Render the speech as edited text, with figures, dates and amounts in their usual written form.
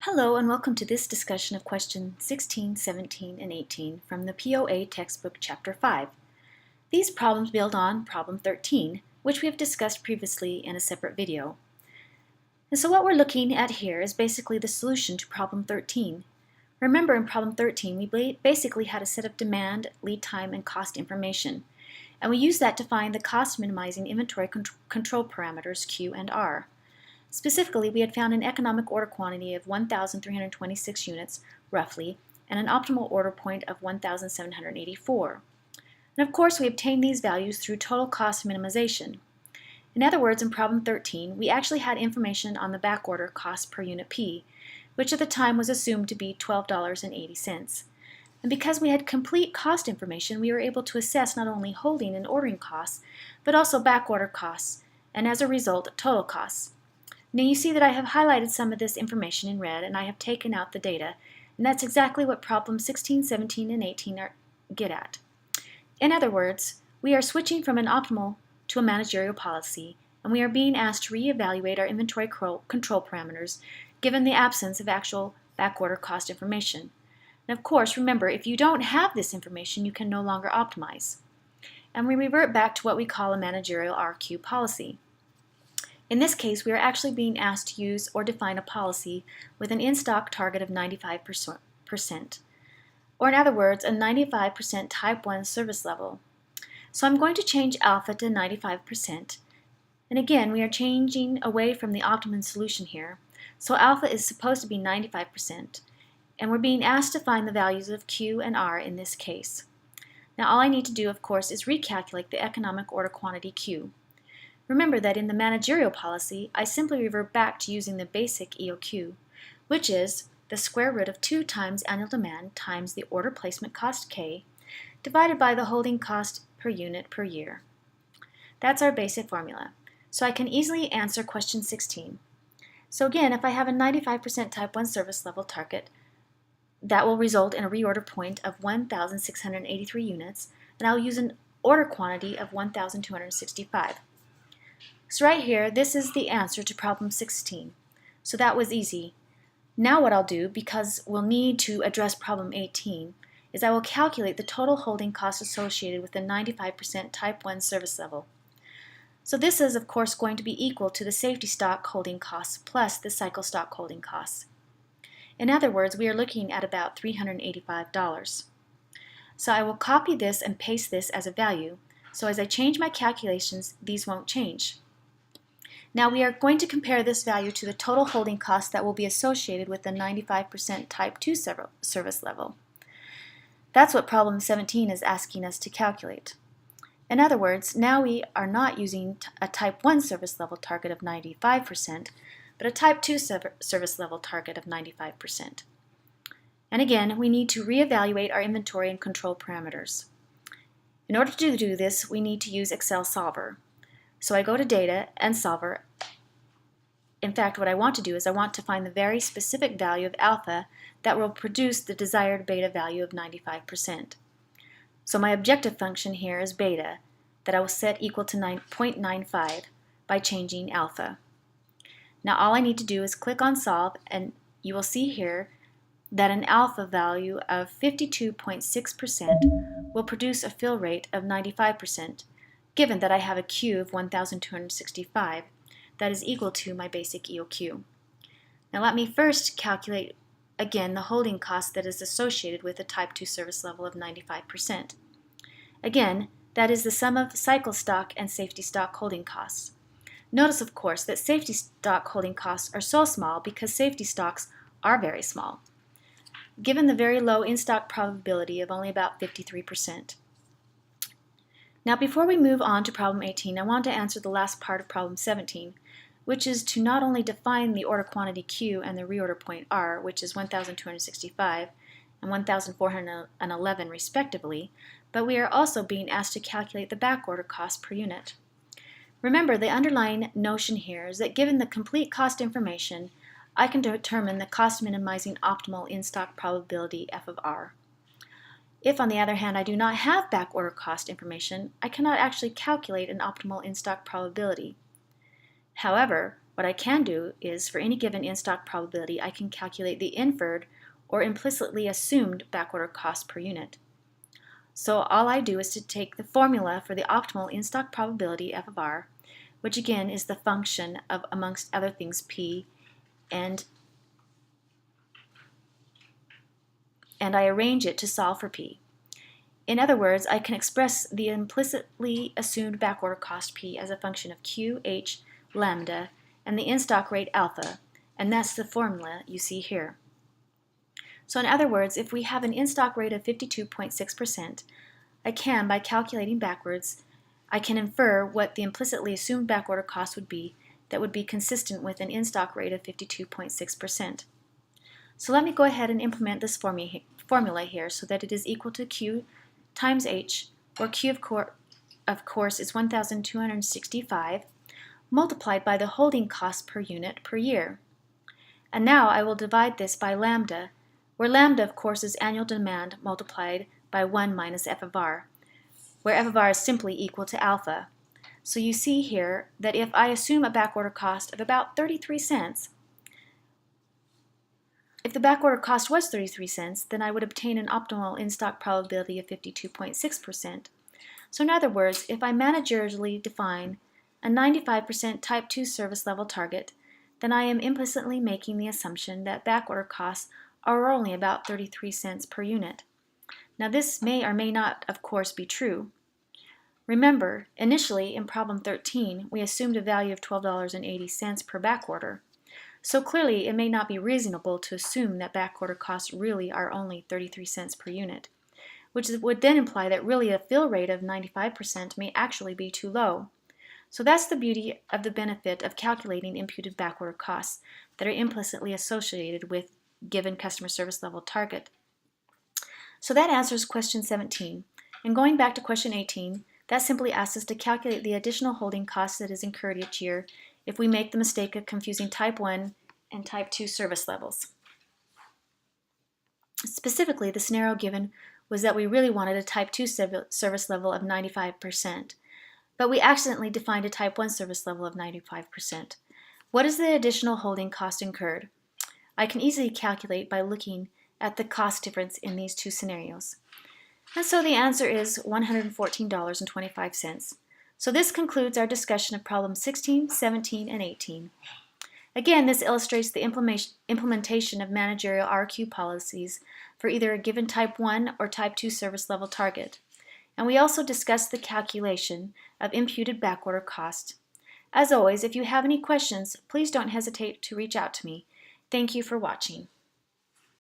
Hello and welcome to this discussion of questions 16, 17, and 18 from the POA textbook Chapter 5. These problems build on problem 13, which we have discussed previously in a separate video. And so what we're looking at here is basically the solution to problem 13. Remember, in problem 13 we basically had a set of demand, lead time, and cost information, and we used that to find the cost minimizing inventory control parameters Q and R. Specifically, we had found an economic order quantity of 1,326 units, roughly, and an optimal order point of 1,784. And of course, we obtained these values through total cost minimization. In other words, in problem 13, we actually had information on the backorder cost per unit P, which at the time was assumed to be $12.80. And because we had complete cost information, we were able to assess not only holding and ordering costs, but also backorder costs, and as a result, total costs. Now you see that I have highlighted some of this information in red and I have taken out the data, and that's exactly what problems 16, 17, and 18 get at. In other words, we are switching from an optimal to a managerial policy, and we are being asked to reevaluate our inventory control parameters given the absence of actual backorder cost information. And of course, remember, if you don't have this information, you can no longer optimize. And we revert back to what we call a managerial RQ policy. In this case, we are actually being asked to use or define a policy with an in-stock target of 95%, or in other words, a 95% type 1 service level. So I'm going to change alpha to 95%, and again, we are changing away from the optimum solution here, so alpha is supposed to be 95%, and we're being asked to find the values of Q and R in this case. Now all I need to do, of course, is recalculate the economic order quantity Q. Remember that in the managerial policy, I simply revert back to using the basic EOQ, which is the square root of 2 times annual demand times the order placement cost K divided by the holding cost per unit per year. That's our basic formula. So I can easily answer question 16. So again, if I have a 95% type 1 service level target, that will result in a reorder point of 1,683 units, and I'll use an order quantity of 1,265. So right here, this is the answer to problem 16. So that was easy. Now what I'll do, because we'll need to address problem 18, is I will calculate the total holding costs associated with the 95% type 1 service level. So this is, of course, going to be equal to the safety stock holding costs plus the cycle stock holding costs. In other words, we are looking at about $385. So I will copy this and paste this as a value, so as I change my calculations, these won't change. Now we are going to compare this value to the total holding cost that will be associated with the 95% type 2 service level. That's what problem 17 is asking us to calculate. In other words, now we are not using a type 1 service level target of 95%, but a type 2 service level target of 95%. And again, we need to reevaluate our inventory and control parameters. In order to do this, we need to use Excel Solver. So I go to Data and Solver. In fact, what I want to do is I want to find the very specific value of alpha that will produce the desired beta value of 95%. So my objective function here is beta, that I will set equal to 0.95 by changing alpha. Now all I need to do is click on Solve, and you will see here that an alpha value of 52.6% will produce a fill rate of 95%, given that I have a Q of 1,265 that is equal to my basic EOQ. Now let me first calculate again the holding cost that is associated with a type 2 service level of 95%. Again, that is the sum of cycle stock and safety stock holding costs. Notice, of course, that safety stock holding costs are so small because safety stocks are very small, given the very low in-stock probability of only about 53%. Now before we move on to problem 18, I want to answer the last part of problem 17, which is to not only define the order quantity Q and the reorder point R, which is 1,265 and 1,411 respectively, but we are also being asked to calculate the backorder cost per unit. Remember, the underlying notion here is that given the complete cost information, I can determine the cost minimizing optimal in-stock probability F of R. If, on the other hand, I do not have backorder cost information, I cannot actually calculate an optimal in-stock probability. However, What I can do is, for any given in-stock probability, I can calculate the inferred or implicitly assumed backorder cost per unit. So all I do is to take the formula for the optimal in-stock probability f of r, which again is the function of, amongst other things, p, and I arrange it to solve for p. In other words, I can express the implicitly assumed backorder cost p as a function of q, h, lambda, and the in-stock rate alpha, and that's the formula you see here. So in other words, if we have an in-stock rate of 52.6%, I can, by calculating backwards, I can infer what the implicitly assumed backorder cost would be that would be consistent with an in-stock rate of 52.6%. So let me go ahead and implement this formula here so that it is equal to Q times H, where Q of course is 1,265, multiplied by the holding cost per unit per year. And now I will divide this by lambda, where lambda of course is annual demand multiplied by 1 minus f of r, where f of r is simply equal to alpha. So you see here that if I assume a backorder cost of about 33 cents, if the backorder cost was 33 cents, then I would obtain an optimal in-stock probability of 52.6%. So in other words, if I managerially define a 95% type 2 service level target, then I am implicitly making the assumption that backorder costs are only about 33 cents per unit. Now this may or may not, of course, be true. Remember, initially in problem 13, we assumed a value of $12.80 per backorder. So clearly, it may not be reasonable to assume that backorder costs really are only 33 cents per unit, which would then imply that really a fill rate of 95% may actually be too low. So that's the beauty of the benefit of calculating imputed backorder costs that are implicitly associated with given customer service level target. So that answers question 17. And going back to question 18, that simply asks us to calculate the additional holding costs that is incurred each year if we make the mistake of confusing type 1 and type 2 service levels. Specifically, the scenario given was that we really wanted a type 2 service level of 95%, but we accidentally defined a type 1 service level of 95%. What is the additional holding cost incurred? I can easily calculate by looking at the cost difference in these two scenarios. And so the answer is $114.25. So this concludes our discussion of problems 16, 17, and 18. Again, this illustrates the implementation of managerial RQ policies for either a given type 1 or type 2 service level target. And we also discussed the calculation of imputed backorder cost. As always, if you have any questions, please don't hesitate to reach out to me. Thank you for watching.